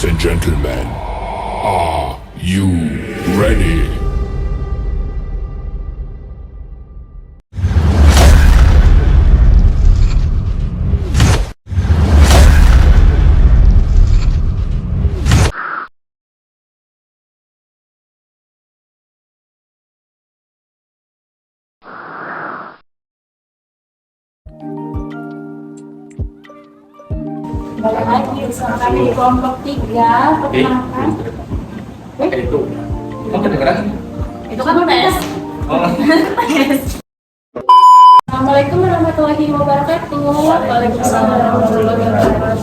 Ladies and gentlemen, are you ready? Kembali lagi bersama kami di kelompok 3 perkenalkan. Itu kamu kedengeran? Itu kan tes. Oh, Assalamualaikum warahmatullahi wabarakatuh. Waalaikumsalam warahmatullahi wabarakatuh.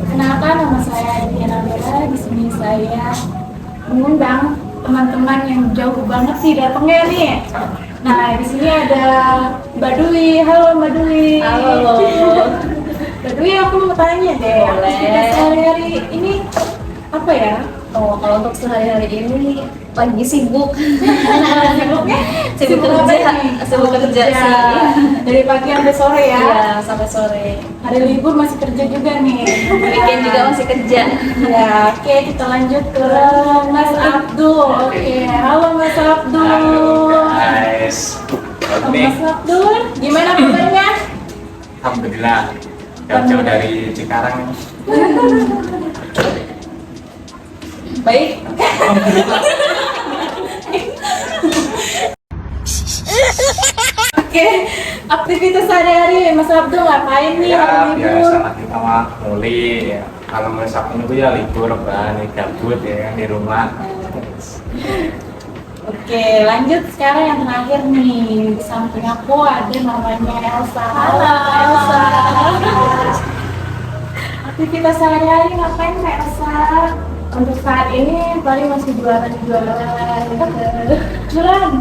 Kenalkan, nama saya Diana Bella. Di sini saya mengundang teman-teman yang jauh banget sih datangnya nih. Nah, di sini ada Mbak Dwi. Halo Mbak Dwi. Halo. Mbak Dwi, aku mau tanya deh. Boleh. Aktivitas sehari-hari ini apa ya? Oh, kalau untuk sehari-hari ini lagi sibuk. Sibuknya? Sibuk apa kerja. nih? Sibuk kerja sih. Dari pagi sampai sore ya? Iya, sampai sore. Hari libur masih kerja juga nih. Weekend juga masih kerja. Ya, oke, kita lanjut ke Mas Abdul. Oke, halo Mas Abdul. guys. Halo Nih, Mas Abdul, gimana kabarnya? alhamdulillah. Jauh-jauh dari Cikarang nih. Baik. Oke, aktivitas sehari-hari Mas Abdul ngapain nih Ya, hari libur? biasa lah kita mah mulai ya. Kalau mulai Sabtu itu ya libur kan, gabut ya kan di rumah. Oke, lanjut sekarang yang terakhir nih. Di samping aku ada namanya Elsa. Halo, Elsa. Aktivitas sehari-hari ngapain Kak Elsa? Untuk saat ini paling masih jualan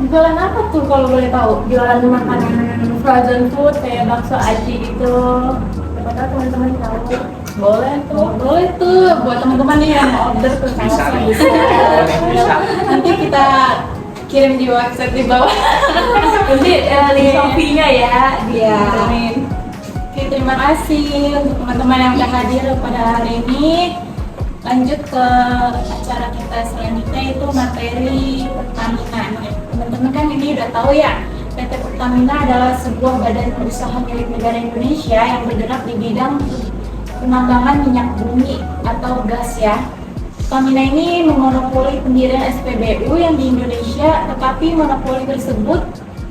Jualan apa tuh kalau boleh tahu? jualan makanan frozen food kayak bakso aji gitu. Siapa tahu teman-teman tahu. Boleh tuh, boleh tuh buat teman-teman nih yang mau order ke Kak Bisa Elsa. nih. Bisa. Nanti kita kirim di website di bawah. Nanti link Shopee-nya ya. Iya. Dikirimin. Oke, terima kasih untuk teman-teman yang udah hadir pada hari ini. Lanjut ke acara kita selanjutnya, itu materi Pertamina. Teman-teman kan ini udah tahu ya, PT Pertamina adalah sebuah badan usaha milik negara Indonesia yang bergerak di bidang penambangan minyak bumi atau gas ya. Pertamina ini memonopoli pendirian SPBU yang di Indonesia, tetapi monopoli tersebut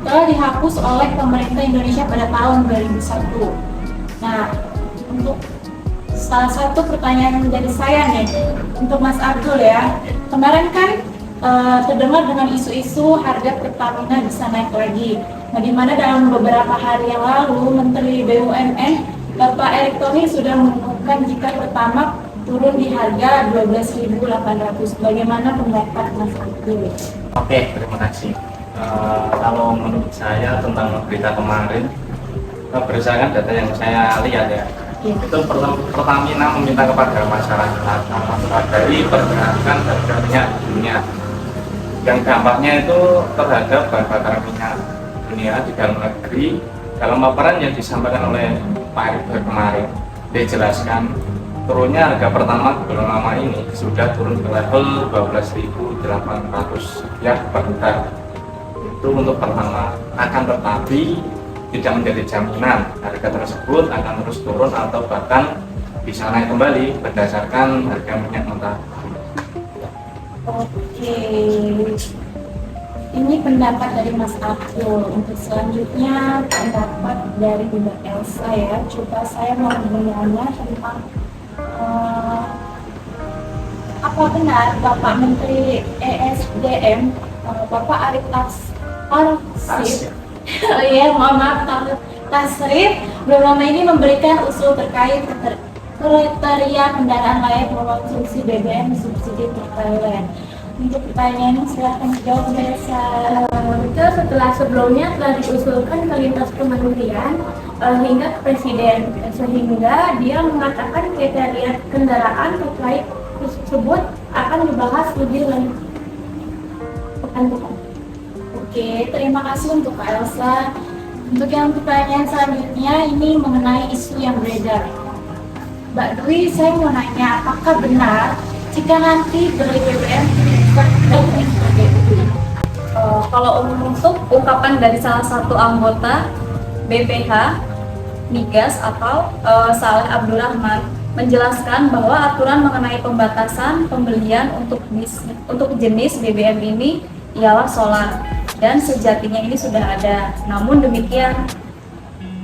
telah dihapus oleh pemerintah Indonesia pada tahun 2001. Nah, untuk salah satu pertanyaan dari saya nih untuk Mas Abdul ya. Kemarin kan terdengar dengan isu-isu harga Pertamina bisa naik lagi. Nah, di mana dalam beberapa hari yang lalu Menteri BUMN Bapak Erick Thohir sudah mengumumkan jika Pertamax turun di harga 12.800. Bagaimana pendapat Mas Abdul? Oke, terima kasih. Kalau menurut saya tentang berita kemarin, berdasarkan data yang saya lihat ya, itu Pertamina meminta kepada masyarakat mewaspadai pergerakan harga minyak dunia. Yang dampaknya itu terhadap bahan bakar minyak dunia di dalam negeri. Dalam paparan yang disampaikan oleh Pak Erick Thohir kemarin, dijelaskan turunnya harga Pertamax belum lama ini sudah turun ke level 12.800 ya per liter. Itu untuk Pertamax. Akan tetapi tidak menjadi jaminan harga tersebut akan terus turun atau bahkan bisa naik kembali berdasarkan harga minyak mentah. Oke, ini pendapat dari Mas Abdul. Untuk selanjutnya pendapat dari Mbak Elsa ya. Coba saya mau bertanya tentang apa benar Bapak Menteri ESDM Bapak Arief Tasrif oh iya, mohon maaf, Tasrif belum lama ini memberikan usul terkait kriteria kendaraan layak mengkonsumsi BBM subsidi pertalite. Untuk pertanyaannya silahkan dijawab Mbak Elsa. Itu setelah sebelumnya telah diusulkan ke lintas kementerian hingga ke presiden, sehingga dia mengatakan kriteria kendaraan terkait tersebut akan dibahas lebih lanjut pekan depan. Oke, terima kasih untuk Kak Elsa. Untuk yang pertanyaan selanjutnya ini mengenai isu yang beredar. Mbak Dwi, saya mau nanya, apakah benar jika nanti beli BBM lebih sebagai itu. Kalau untuk ungkapan dari salah satu anggota BPH Migas atau Saleh Abdurrahman menjelaskan bahwa aturan mengenai pembatasan pembelian untuk jenis BBM ini ialah solar dan sejatinya ini sudah ada. Namun demikian,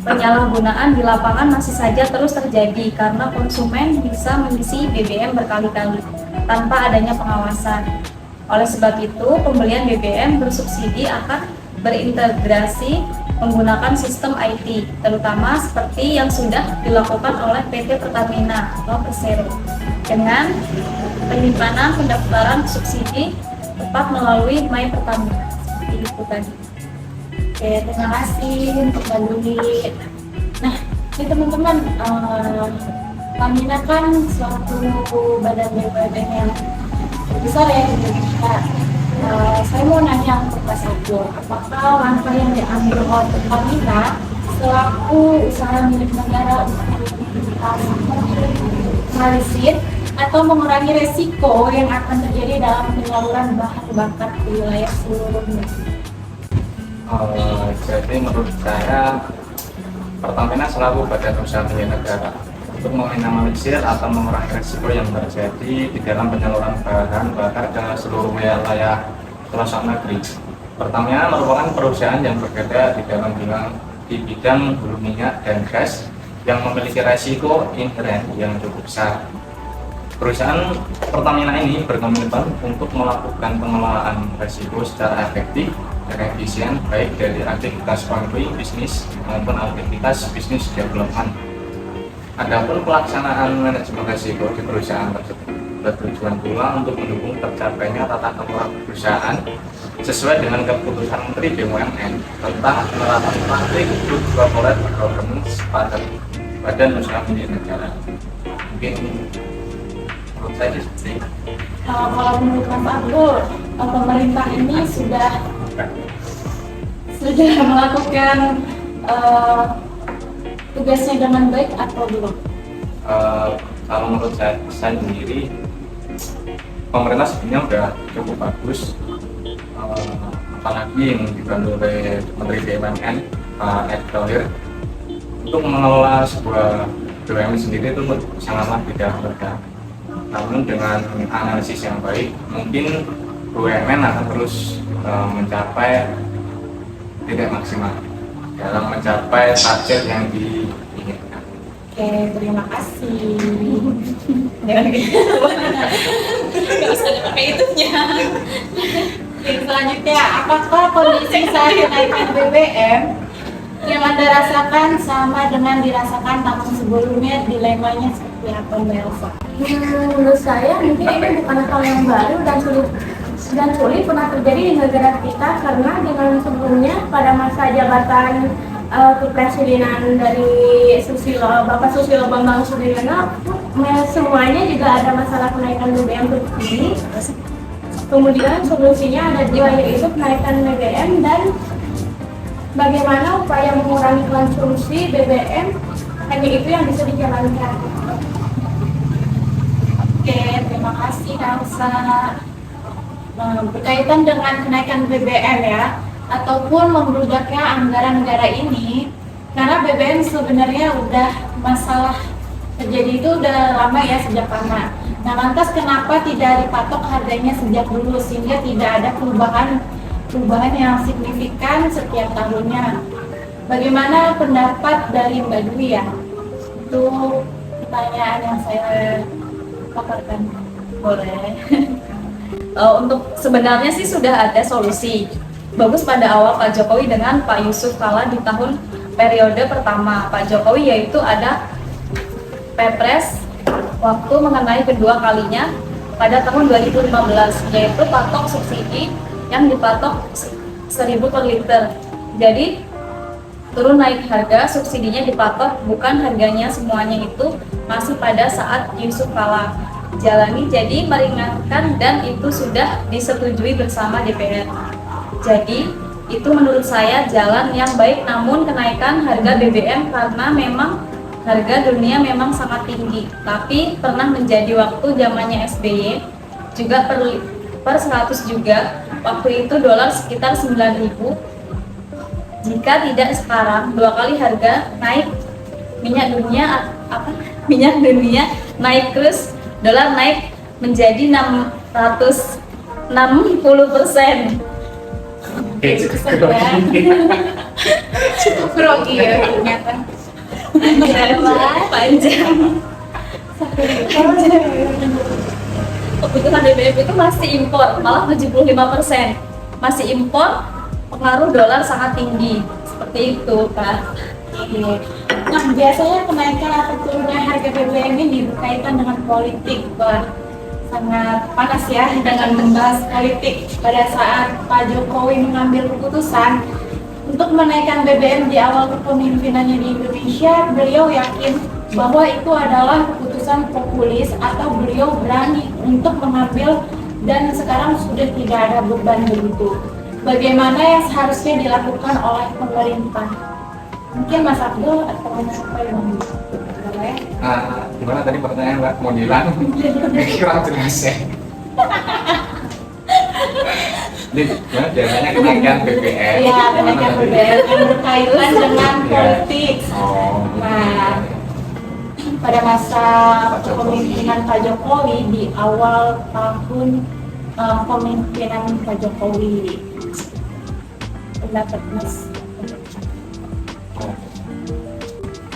penyalahgunaan di lapangan masih saja terus terjadi karena konsumen bisa mengisi BBM berkali-kali tanpa adanya pengawasan. Oleh sebab itu, pembelian BBM bersubsidi akan berintegrasi menggunakan sistem IT, terutama seperti yang sudah dilakukan oleh PT Pertamina atau Persero, dengan penyimpanan pendaftaran subsidi tepat melalui My Pertamina. Seperti itu tadi. Oke, terima kasih untuk Mbak Luli. Nah, ini teman-teman, Pertamina kan suatu badan BUMN yang besar ya di Indonesia. Saya mau nanya untuk Mas Abdul, apakah langkah yang diambil oleh Pertamina selaku usaha milik negara untuk minimalisir atau mengurangi resiko yang akan terjadi dalam penyaluran bahan bakar di wilayah seluruh Indonesia? Jadi menurut saya Pertamina selaku badan usaha milik negara untuk meminimalisir atau mengurangi risiko yang terjadi di dalam penyaluran bahan bakar ke seluruh wilayah pelosok negeri. Pertamina merupakan perusahaan yang bekerja di bidang hulu minyak dan gas yang memiliki resiko inheren yang cukup besar. Perusahaan Pertamina ini berkomitmen untuk melakukan pengelolaan risiko secara efektif dan efisien, baik dari aktivitas ongoing bisnis maupun aktivitas bisnis development. Adapun pelaksanaan manajemen risiko di perusahaan tersebut bertujuan pula untuk mendukung tercapainya tata kelola perusahaan sesuai dengan keputusan Menteri BUMN tentang penerapan praktik good corporate governance pada badan usaha milik negara. Mungkin menurut saya seperti itu. Kalau menurut Mas Abdul, pemerintah ini sudah melakukan tugasnya dengan baik atau belum? Kalau menurut saya sendiri, pemerintah sebenarnya udah cukup bagus, apalagi yang dibantu oleh Menteri BUMN Pak Erick Thohir untuk mengelola sebuah BUMN sendiri itu sangatlah tidak mudah. Namun dengan analisis yang baik, mungkin BUMN akan terus mencapai titik maksimal dalam mencapai target yang diinginkan. Oke, terima kasih. Nggak usah dipakai itunya. Oke, selanjutnya, apakah kondisi saat kenaikan BBM yang Anda rasakan sama dengan dirasakan tahun sebelumnya? Dilemanya seperti apa, Mbak Elsa? Menurut saya mungkin ini bukan hal yang baru dan sulit pernah terjadi di negara kita, karena dengan sebelumnya pada masa jabatan kepresidenan dari Bapak Susilo Bambang Yudhoyono, semuanya juga ada masalah kenaikan BBM bersubsidi. Kemudian solusinya ada dua, yaitu kenaikan BBM dan bagaimana upaya mengurangi konsumsi BBM. Hanya itu yang bisa dijalankan. Oke, terima kasih Elsa. Berkaitan dengan kenaikan BBM ya, ataupun membludaknya anggaran negara ini, karena BBM sebenarnya udah masalah terjadi itu udah lama ya, sejak lama. Nah, lantas kenapa tidak dipatok harganya sejak dulu sehingga tidak ada perubahan yang signifikan setiap tahunnya? Bagaimana pendapat dari Mbak Dwi ya? Itu pertanyaan yang saya paparkan. Boleh. Untuk sebenarnya sih sudah ada solusi. Bagus pada awal Pak Jokowi dengan Pak Yusuf Kala di tahun periode pertama Pak Jokowi, yaitu ada Perpres waktu mengenai kedua kalinya pada tahun 2015, yaitu patok subsidi yang dipatok 1.000 per liter. Jadi turun naik harga, subsidinya dipatok, bukan harganya semuanya itu masih pada saat Yusuf Kala jalani, jadi meringankan dan itu sudah disetujui bersama DPR. Jadi itu menurut saya jalan yang baik, namun kenaikan harga BBM karena memang harga dunia memang sangat tinggi, tapi pernah menjadi waktu zamannya SBY juga per 100 juga. Waktu itu dolar sekitar 9.000. Jika tidak sekarang, 2 kali harga naik. Minyak dunia naik terus, dolar naik menjadi 660%. Cukup grogi ya ternyata. Panjang. Kebutuhan BBM itu masih impor, malah 75%. Masih impor, pengaruh dolar sangat tinggi. Seperti itu, Kak. Iya. Nah, biasanya kenaikan atau turunnya harga BBM ini berkaitan dengan politik, Pak. Sangat panas ya dengan membahas politik. Pada saat Pak Jokowi mengambil keputusan untuk menaikkan BBM di awal kepemimpinannya di Indonesia, beliau yakin bahwa itu adalah keputusan populis atau beliau berani untuk mengambil dan sekarang sudah tidak ada beban begitu. Bagaimana yang seharusnya dilakukan oleh pemerintah? Mungkin Mas Abdul atau Mas Abdul Gimana tadi pertanyaan Mbak? Mau diulang? Kurang jelas ya. Jadi gimana biasanya kenaikan BBM? Iya, kenaikan BBM yang berkaitan dengan politik. Nah, pada masa kepemimpinan Pak Jokowi di awal tahun kepemimpinan Pak Jokowi, pendapat Mas?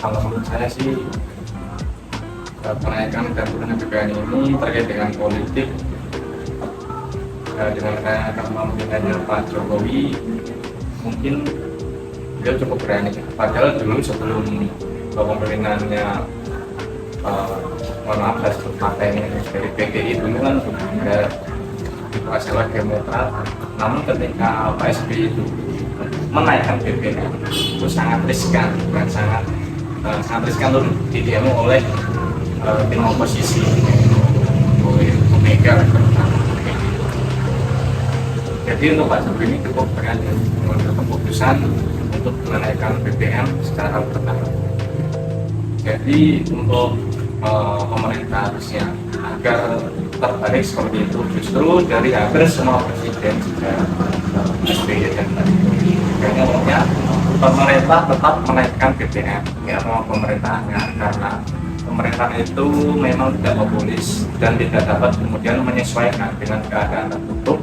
Kalau menurut saya sih kenaikan dan turunan BBM ini terkait dengan politik, dengan kepemimpinannya Pak Jokowi mungkin beliau cukup berani. Padahal dulu sebelum kepemimpinannya mohon maaf saya sebut partainya dari PDI dulu kan sudah dikuasai oleh Demokrat. Namun ketika Pak SBY itu menaikkan BBM itu sangat riskan dan sangat riskan untuk didemo oleh tim oposisi, oleh Omega. Jadi untuk Pak Jokowi ini cukup berani mengambil keputusan untuk menaikkan BBM secara bertahap. Jadi untuk pemerintah harusnya agar terbalik seperti itu, justru dari hampir semua presiden sejak SBY dan Pak Jokowi, kayaknya pemerintah tetap menaikkan BBM, ya mau pemerintahnya, karena pemerintah itu memang tidak populis dan tidak dapat kemudian menyesuaikan dengan keadaan tertutup.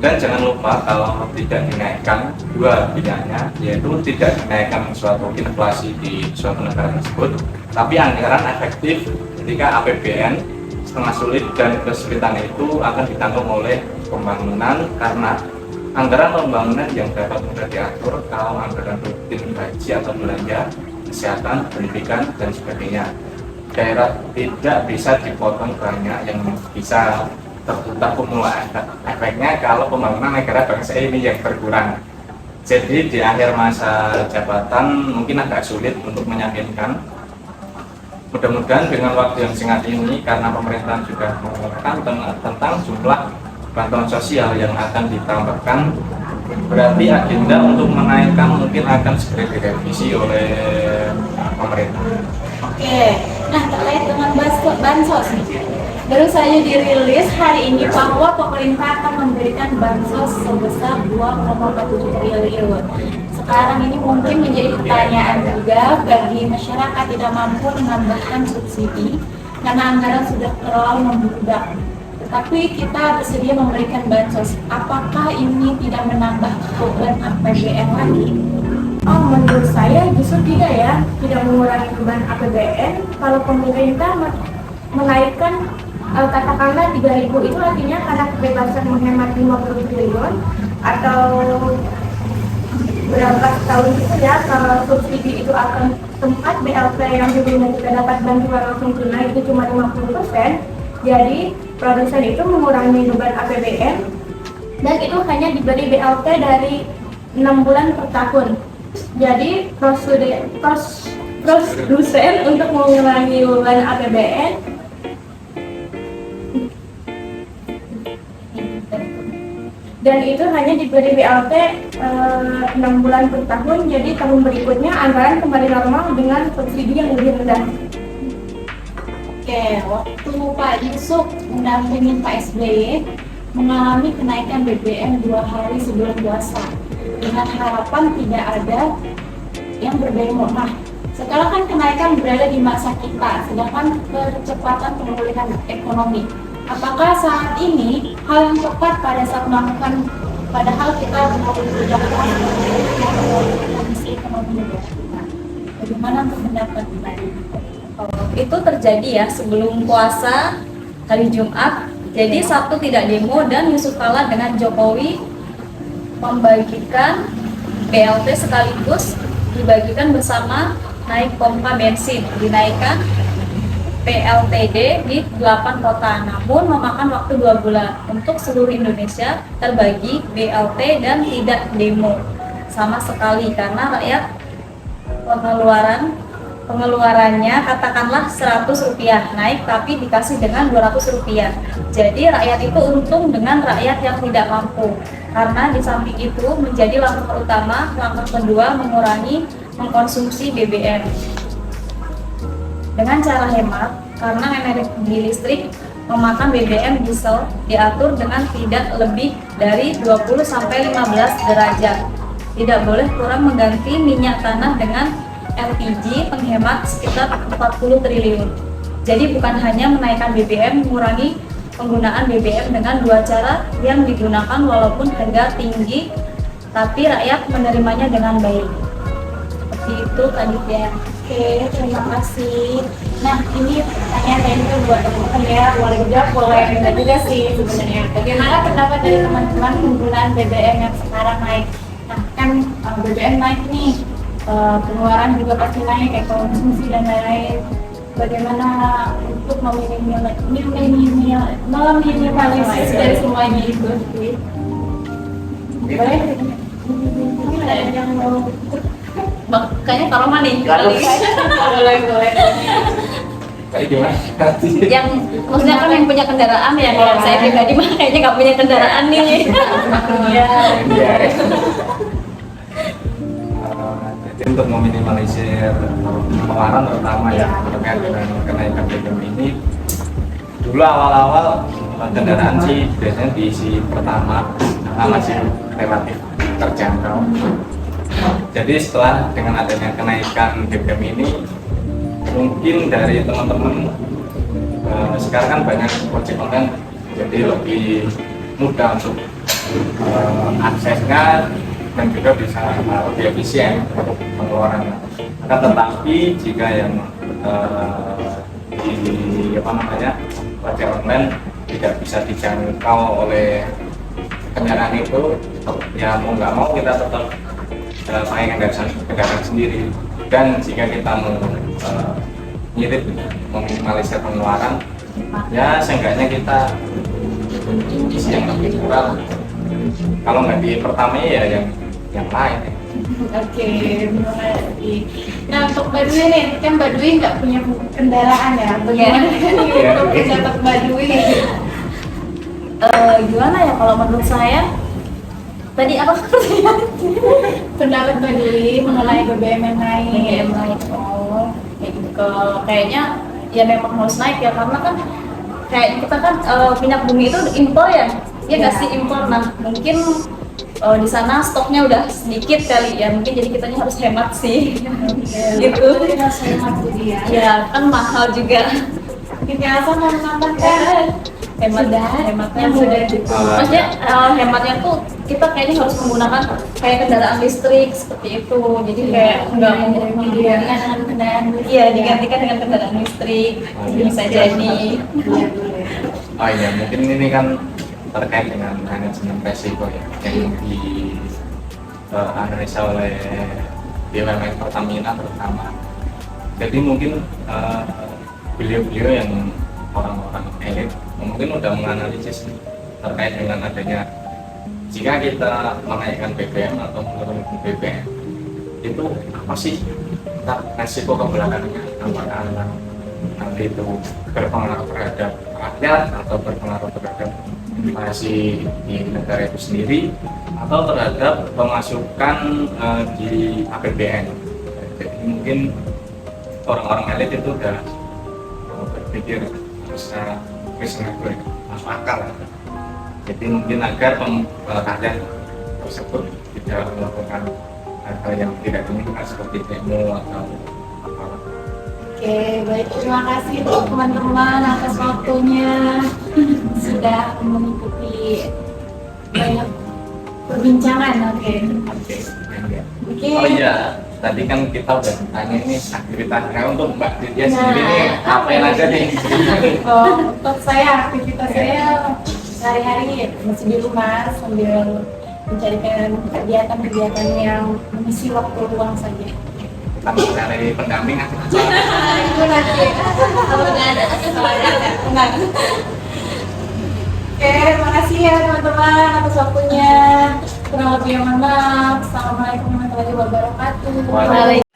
Dan jangan lupa kalau tidak dinaikkan dua bidangnya, yaitu tidak dinaikkan suatu inflasi di suatu negara tersebut, tapi anggaran efektif ketika APBN setengah sulit dan kesulitan itu akan ditanggung oleh pembangunan, karena anggaran pembangunan yang dapat mudah diatur kalau anggaran rutin gaji atau belanja, kesehatan, pendidikan, dan sebagainya. Daerah tidak bisa dipotong banyak yang bisa terkumulasi efeknya kalau pembangunan negara bangsa ini yang berkurang. Jadi di akhir masa jabatan mungkin agak sulit untuk meyakinkan. Mudah-mudahan dengan waktu yang singkat ini, karena pemerintah sudah mengumumkan tentang jumlah bantuan sosial yang akan ditambahkan, berarti agenda untuk menaikkan mungkin akan segera direvisi oleh pemerintah. Oke, nah terkait dengan bansos nih, baru saja dirilis hari ini bahwa pemerintah akan memberikan bansos sebesar 2,47 triliun. Sekarang ini mungkin menjadi pertanyaan juga bagi masyarakat tidak mampu menambahkan subsidi karena anggaran sudah terlalu membludak. Tapi kita bersedia memberikan bansos. Apakah ini tidak menambah beban APBN lagi? Oh, menurut saya justru tidak ya, tidak mengurangi beban APBN. Kalau pemerintah menaikkan katakanlah 3.000 itu artinya karena kebebasan menghemat 50 triliun atau berapa tahun itu ya, kalau subsidi itu akan tempat BLT yang sebelumnya kita dapat bantuan langsung tunai itu cuma 50%, jadi produsen itu mengurangi beban APBN dan itu hanya diberi BLT dari 6 bulan per tahun. Jadi produsen untuk mengurangi beban APBN dan itu hanya diberi BLT 6 bulan per tahun, jadi tahun berikutnya anggaran kembali normal dengan subsidi yang lebih rendah. Oke, waktu Pak Yusuf mendampingi Pak SBY mengalami kenaikan BBM 2 hari sebelum puasa dengan harapan tidak ada yang berdemo. Nah, sekarang kan kenaikan berada di masa kita, sedangkan kecepatan pemulihan ekonomi. Apakah saat ini hal yang tepat pada saat melakukan, padahal kita berjalan kondisi ekonomi negara kita? Bagaimana untuk pendapat Mbak? Itu terjadi ya sebelum puasa hari Jumat. Jadi Sabtu tidak demo dan Yusuf Kala dengan Jokowi membagikan BLT sekaligus dibagikan bersama naik pompa bensin, dinaikkan PLTD di 8 kota, namun memakan waktu 2 bulan. Untuk seluruh Indonesia terbagi BLT dan tidak demo sama sekali karena rakyat pengeluarannya katakanlah 100 rupiah naik tapi dikasih dengan 200 rupiah. Jadi rakyat itu untung dengan rakyat yang tidak mampu, karena di samping itu menjadi langkah utama. Langkah kedua mengurangi mengkonsumsi BBM dengan cara hemat, karena energi listrik memakan BBM diesel diatur dengan tidak lebih dari 20-15 derajat. Tidak boleh kurang mengganti minyak tanah dengan LPG penghemat sekitar 40 triliun. Jadi bukan hanya menaikkan BBM, mengurangi penggunaan BBM dengan 2 cara yang digunakan walaupun harga tinggi, tapi rakyat menerimanya dengan baik. Seperti itu tadi ya. Oke, terima kasih. Nah, ini pertanyaan lainnya buat teman-teman ya, boleh jawab, boleh enggak juga sih sebenarnya. Bagaimana pendapat dari teman-teman penggunaan BBM yang sekarang naik? Nah, kan BBM naik nih, pengeluaran juga pasti naik, konsumsi dan lain-lain. Bagaimana untuk meminimalisir dari semuanya itu? Boleh? Mungkin ada yang mau? Kayaknya Karoma nih. Boleh. Kayak gimana? Yang maksudnya kan yang punya kendaraan ya, kalau saya pribadi mah kayaknya nggak punya kendaraan nih. Iya. Jadi untuk meminimalisir pengeluaran terutama ya terkait dengan kenaikan BBM ini, dulu awal-awal kendaraan sih biasanya diisi pertama masih relatif terjangkau. Jadi setelah dengan adanya kenaikan BBM ini, mungkin dari teman-teman sekarang kan banyak ojek online, jadi lebih mudah untuk aksesnya dan juga bisa lebih efisien untuk pengeluarannya. Akan tetapi jika yang ojek online tidak bisa dijangkau oleh kendaraan itu, ya mau nggak mau kita tetap pakai kendaraan sendiri. Dan jika kita mau ngirit meminimalisir pengeluaran, ya seenggaknya kita isi yang lebih murah. Kalau nggak di pertama ya yang lain. Oke, terima kasih. Nah, untuk Badui nih, kan Badui nggak punya kendaraan ya? Bagaimana untuk pendapat Badui? Gimana ya kalau menurut saya? Tadi apa Pendapat Badui mengenai BBM yang naik. Oh, kayaknya ya memang harus naik ya, karena kan kayak kita kan minyak bumi itu impor ya nggak sih impor. Nah mungkin di sana stoknya udah sedikit kali ya, mungkin jadi kitanya harus hemat sih. Gitu. Harus hemat jadi ya. Ya kan mahal juga. Kita asal mau menambahkan Hematnya sudah maksudnya hematnya tuh kita kayaknya harus menggunakan kayak kendaraan listrik seperti itu, jadi kayak nggak mau digantikan dengan kendaraan listrik. iya digantikan dengan kendaraan listrik bisa jadi. Oh iya, mungkin ini kan terkait dengan manajemen resiko ya yang dianalisa oleh BUMN Pertamina terutama. Jadi mungkin beliau-beliau yang orang-orang elit mungkin udah menganalisis terkait dengan adanya jika kita menaikkan BBM atau menurunkan BBM itu apa sih resiko ke belakangnya, apakah nanti itu berpengaruh terhadap rakyat atau berpengaruh terhadap masih di negara itu sendiri atau terhadap pemasukan di APBN. Jadi mungkin orang-orang elit itu udah berpikir bisa masuk akal. Jadi mungkin agar kalian tersebut tidak melakukan hal-hal yang tidak diinginkan seperti demo atau apa. Oke, baik, terima kasih untuk teman-teman atas waktunya sudah mengikuti banyak perbincangan. Oke. Oh iya, tadi kan kita udah tanya ini aktivitasnya untuk Mbak Ditya sendiri nih ngapain aja nih? Untuk saya, aktivitas saya sehari-hari masih di rumah sambil mencarikan kegiatan-kegiatan yang mengisi waktu luang saja. Kita mencari pendamping aja. Itu nanti kalau nggak ada tenang. Oke, terima kasih ya teman-teman atas waktunya. Kurang lebih mohon maaf. Assalamualaikum warahmatullahi wabarakatuh. Waalaikumsalam.